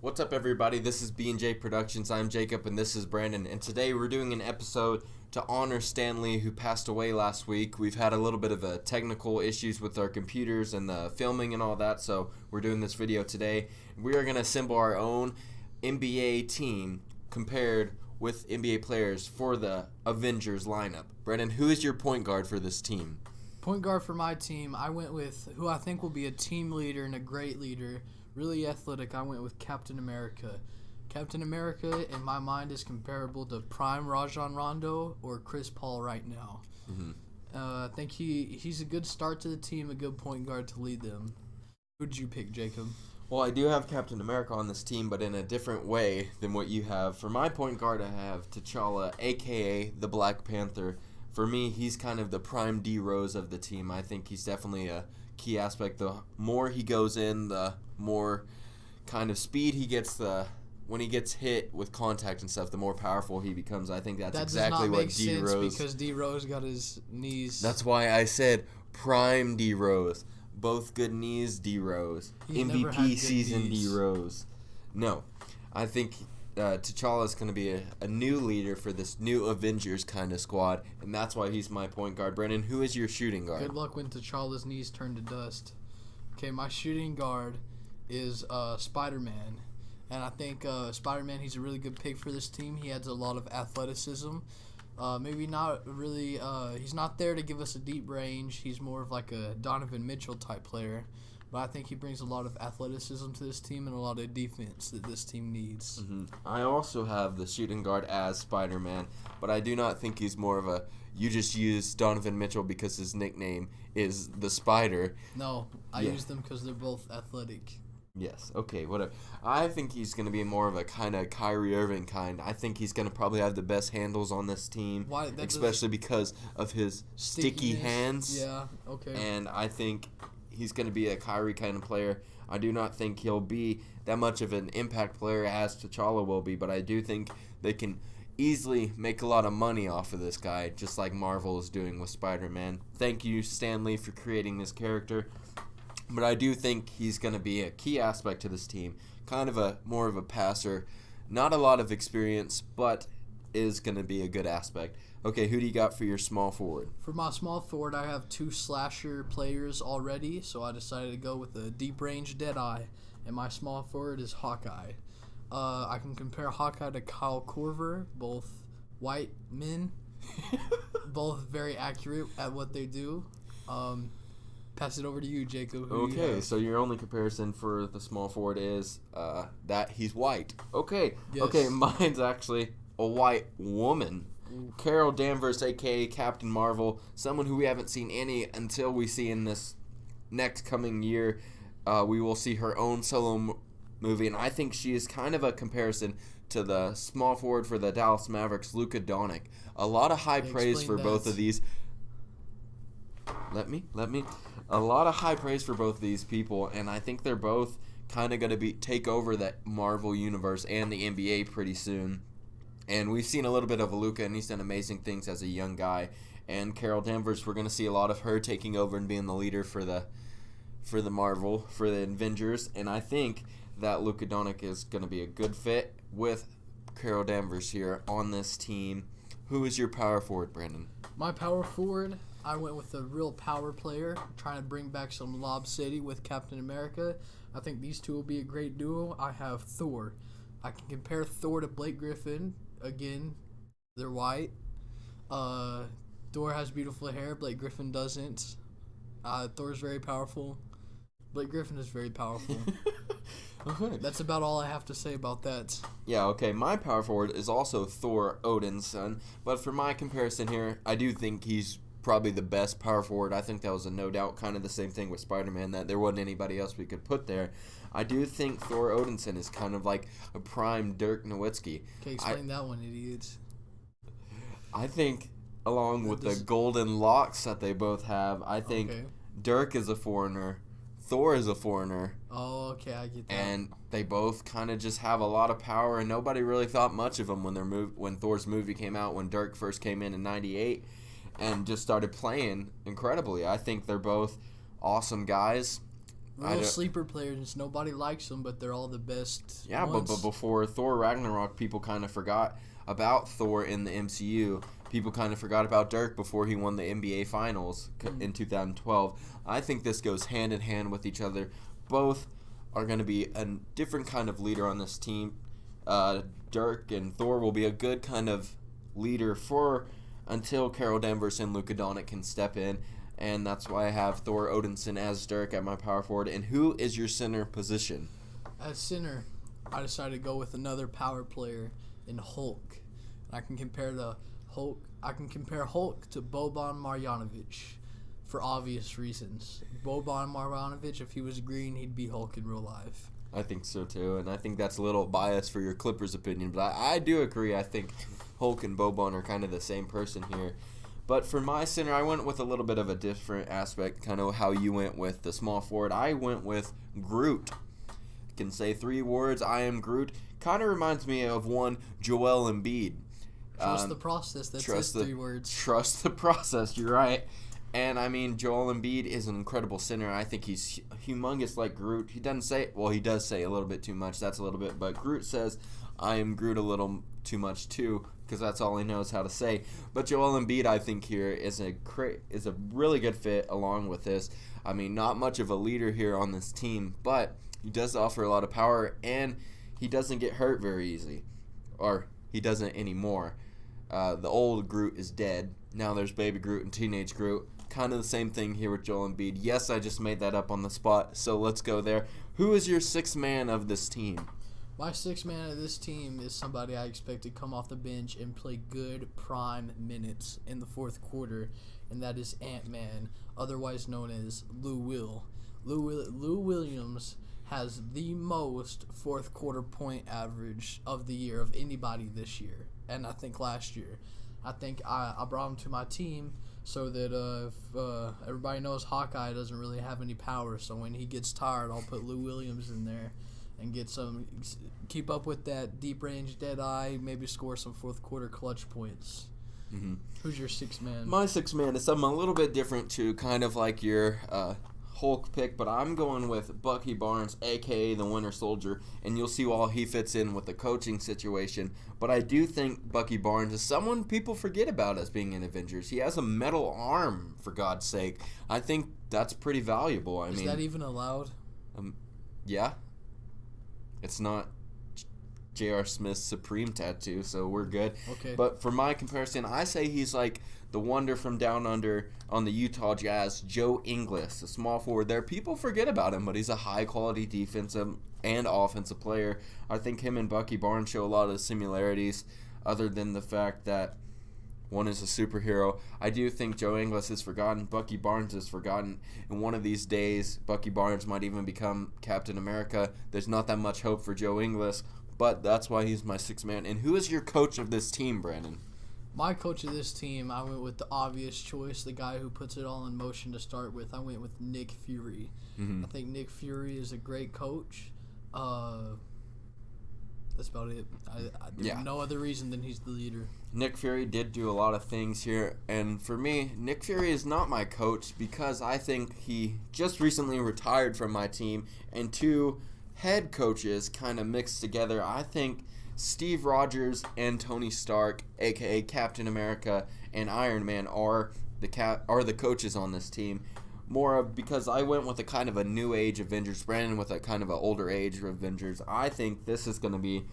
What's up, everybody? This is B&J Productions. I'm Jacob, and this is Brandon. And today we're doing an episode to honor Stan Lee, who passed away last week. We've had a little bit of a technical issues with our computers and the filming and all that, so we're doing this video today. We are going to assemble our own NBA team compared with NBA players for the Avengers lineup. Brandon, who is your point guard for this team? Point guard for my team, I went with who I think will be a team leader and a great leader. Really athletic, I went with Captain America. Captain America, in my mind, is comparable to prime Rajon Rondo or Chris Paul right now. I think he's a good start to the team, a good point guard to lead them. Who'd you pick, Jacob? Well, I do have Captain America on this team, but in a different way than what you have. For my point guard, I have T'Challa, a.k.a. the Black Panther. For me, he's kind of the prime D-Rose of the team. I think he's definitely a key aspect. The more he goes in, the more kind of speed he gets. When he gets hit with contact and stuff, the more powerful he becomes. I think that's exactly what D-Rose. That does not make sense because D-Rose got his knees. That's why I said prime D-Rose. Both good knees, D-Rose. MVP season, D-Rose. No, I think T'Challa is going to be a new leader for this new Avengers kind of squad, and that's why he's my point guard. Brandon, who is your shooting guard? Good luck when T'Challa's knees turn to dust. Okay, my shooting guard is Spider-Man, and I think Spider-Man, he's a really good pick for this team. He adds a lot of athleticism. Maybe not really, he's not there to give us a deep range. He's more of like a Donovan Mitchell type player. But I think he brings a lot of athleticism to this team and a lot of defense that this team needs. I also have the shooting guard as Spider-Man, but I do not think he's more of a, you just use Donovan Mitchell because his nickname is the Spider. No, I use them because they're both athletic. Yes, okay, whatever. I think he's going to be more of a kind of Kyrie Irving kind. I think he's going to probably have the best handles on this team, especially because of his sticky hands. Yeah, okay. And I think he's going to be a Kyrie kind of player. I do not think he'll be that much of an impact player as T'Challa will be, but I do think they can easily make a lot of money off of this guy, just like Marvel is doing with Spider-Man. Thank you, Stan Lee, for creating this character. But I do think he's going to be a key aspect to this team. Kind of more of a passer. Not a lot of experience, but is going to be a good aspect. Okay, who do you got for your small forward? For my small forward, I have two slasher players already, so I decided to go with a deep range Deadeye, and my small forward is Hawkeye. I can compare Hawkeye to Kyle Korver, both white men, both very accurate at what they do. Pass it over to you, Jacob. Okay, so your only comparison for the small forward is that he's white. Okay, yes. Okay, mine's actually a white woman. Carol Danvers, a.k.a. Captain Marvel, someone who we haven't seen any until we see in this next coming year. We will see her own solo movie, and I think she is kind of a comparison to the small forward for the Dallas Mavericks, Luka Doncic. A lot of high praise for both of these. Let me. A lot of high praise for both of these people, and I think they're both kind of going to take over that Marvel universe and the NBA pretty soon. And we've seen a little bit of Luka, and he's done amazing things as a young guy. And Carol Danvers, we're going to see a lot of her taking over and being the leader for the Marvel, for the Avengers. And I think that Luka Doncic is going to be a good fit with Carol Danvers here on this team. Who is your power forward, Brandon? My power forward, I went with a real power player, trying to bring back some Lob City with Captain America. I think these two will be a great duo. I have Thor. I can compare Thor to Blake Griffin. Again, they're white. Thor has beautiful hair. Blake Griffin doesn't. Thor's very powerful. Blake Griffin is very powerful. Okay. That's about all I have to say about that. Yeah, okay. My power forward is also Thor, Odin's son. But for my comparison here, I do think he's probably the best power forward. I think that was a no doubt kind of the same thing with Spider-Man, that there wasn't anybody else we could put there. I do think Thor Odinson is kind of like a prime Dirk Nowitzki. Okay, explain that one, idiots. I think, along with the golden locks that they both have, I think Dirk is a foreigner, Thor is a foreigner. Oh, okay, I get that. And they both kind of just have a lot of power, and nobody really thought much of them when Thor's movie came out, when Dirk first came in '98, and just started playing incredibly. I think they're both awesome guys. Real sleeper players. Nobody likes them, but they're all the best. Yeah, but before Thor Ragnarok, people kind of forgot about Thor in the MCU. People kind of forgot about Dirk before he won the NBA Finals in 2012. I think this goes hand in hand with each other. Both are going to be a different kind of leader on this team. Dirk and Thor will be a good kind of leader until Carol Danvers and Luka Doncic can step in. And that's why I have Thor Odinson as Dirk at my power forward. And who is your center position? At center, I decided to go with another power player in Hulk. I can compare Hulk to Boban Marjanovic for obvious reasons. Boban Marjanovic, if he was green, he'd be Hulk in real life. I think so too, and I think that's a little biased for your Clippers opinion, but I do agree. I think Hulk and Boban are kind of the same person here. But for my center, I went with a little bit of a different aspect, kind of how you went with the small forward. I went with Groot. I can say 3 words, I am Groot. Kind of reminds me of one Joel Embiid. Trust the process, that's his 3 words. Trust the process, you're right. And, I mean, Joel Embiid is an incredible center. I think he's humongous like Groot. He doesn't say, well, he does say a little bit too much. That's a little bit. But Groot says, I am Groot a little too much too, because that's all he knows how to say. But Joel Embiid, I think, here is a really good fit along with this. I mean, not much of a leader here on this team, but he does offer a lot of power, and he doesn't get hurt very easy. Or he doesn't anymore. The old Groot is dead. Now there's baby Groot and teenage Groot. Kind of the same thing here with Joel Embiid. Yes, I just made that up on the spot, so let's go there. Who is your 6th man of this team? My 6th man of this team is somebody I expect to come off the bench and play good prime minutes in the 4th quarter, and that is Ant-Man, otherwise known as Lou Will. Lou Williams has the most 4th quarter point average of the year of anybody this year, and I think last year. I think I brought him to my team so that if everybody knows Hawkeye doesn't really have any power, so when he gets tired, I'll put Lou Williams in there and keep up with that deep range dead eye, maybe score some 4th quarter clutch points. Mm-hmm. Who's your 6th man? My 6th man is something a little bit different too, kind of like your Hulk pick, but I'm going with Bucky Barnes, a.k.a. the Winter Soldier, and you'll see how he fits in with the coaching situation. But I do think Bucky Barnes is someone people forget about as being in Avengers. He has a metal arm, for God's sake. I think that's pretty valuable. Is that even allowed? Yeah. It's not J.R. Smith's Supreme tattoo, so we're good. Okay. But for my comparison, I say he's like the wonder from down under on the Utah Jazz, Joe Ingles, a small forward there. People forget about him, but he's a high-quality defensive and offensive player. I think him and Bucky Barnes show a lot of similarities, other than the fact that one is a superhero. I do think Joe Ingles is forgotten. Bucky Barnes is forgotten. And one of these days, Bucky Barnes might even become Captain America. There's not that much hope for Joe Ingles, but that's why he's my 6th man. And who is your coach of this team, Brandon? My coach of this team, I went with the obvious choice, the guy who puts it all in motion to start with. I went with Nick Fury. Mm-hmm. I think Nick Fury is a great coach. That's about it. No other reason than he's the leader. Nick Fury did do a lot of things here, and for me, Nick Fury is not my coach because I think he just recently retired from my team, and 2 head coaches kind of mixed together. I think Steve Rogers and Tony Stark, a.k.a. Captain America and Iron Man, are the coaches on this team. More of because I went with a kind of a new age Avengers, Brandon with a kind of an older age Avengers. I think this is going to be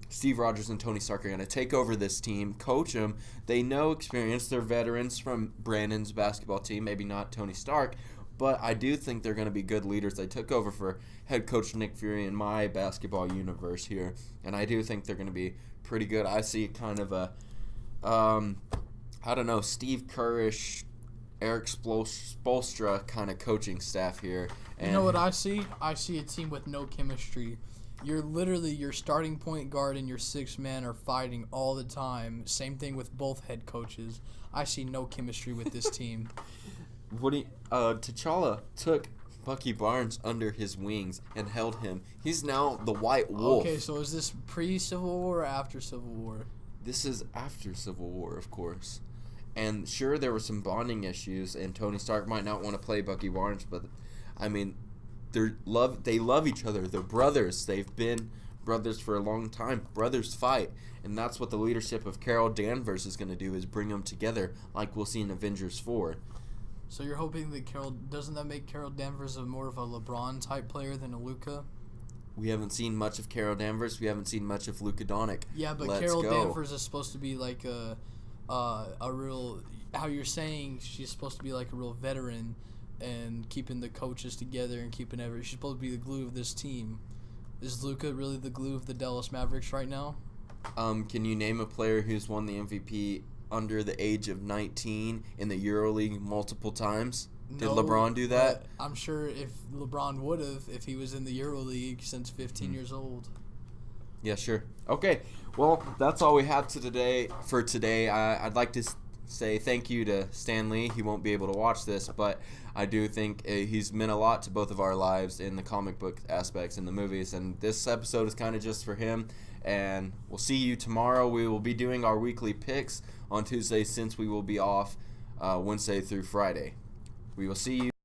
Steve Rogers and Tony Stark are going to take over this team, coach them. They know experience. They're veterans from Brandon's basketball team, maybe not Tony Stark, but I do think they're going to be good leaders. They took over for head coach Nick Fury in my basketball universe here, and I do think they're going to be pretty good. I see kind of a, Steve Kerrish, Eric Spoelstra kind of coaching staff here. And you know what I see? I see a team with no chemistry. Your starting point guard and your 6th man are fighting all the time. Same thing with both head coaches. I see no chemistry with this team. T'Challa took Bucky Barnes under his wings and held him. He's now the White Wolf. Okay, so is this pre-Civil War or after Civil War? This is after Civil War, of course. And sure, there were some bonding issues, and Tony Stark might not want to play Bucky Barnes, but, I mean, They love each other. They're brothers. They've been brothers for a long time. Brothers fight, and that's what the leadership of Carol Danvers is going to do, is bring them together, like we'll see in Avengers 4. So you're hoping that doesn't that make Carol Danvers more of a LeBron type player than a Luka? We haven't seen much of Carol Danvers. We haven't seen much of Luka Doncic. Yeah, but Carol Danvers is supposed to be like a real. How you're saying she's supposed to be like a real veteran and keeping the coaches together and keeping She's supposed to be the glue of this team. Is Luka really the glue of the Dallas Mavericks right now? Can you name a player who's won the MVP under the age of 19 in the EuroLeague multiple times? Did LeBron do that? I'm sure if LeBron would have, if he was in the EuroLeague since 15 years old. Yeah, sure. Okay, well, that's all we have for today. I'd like to say thank you to Stan Lee. He won't be able to watch this, but I do think he's meant a lot to both of our lives in the comic book aspects in the movies, and this episode is kind of just for him. And we'll see you tomorrow. We will be doing our weekly picks on Tuesday, since we will be off Wednesday through Friday. We will see you.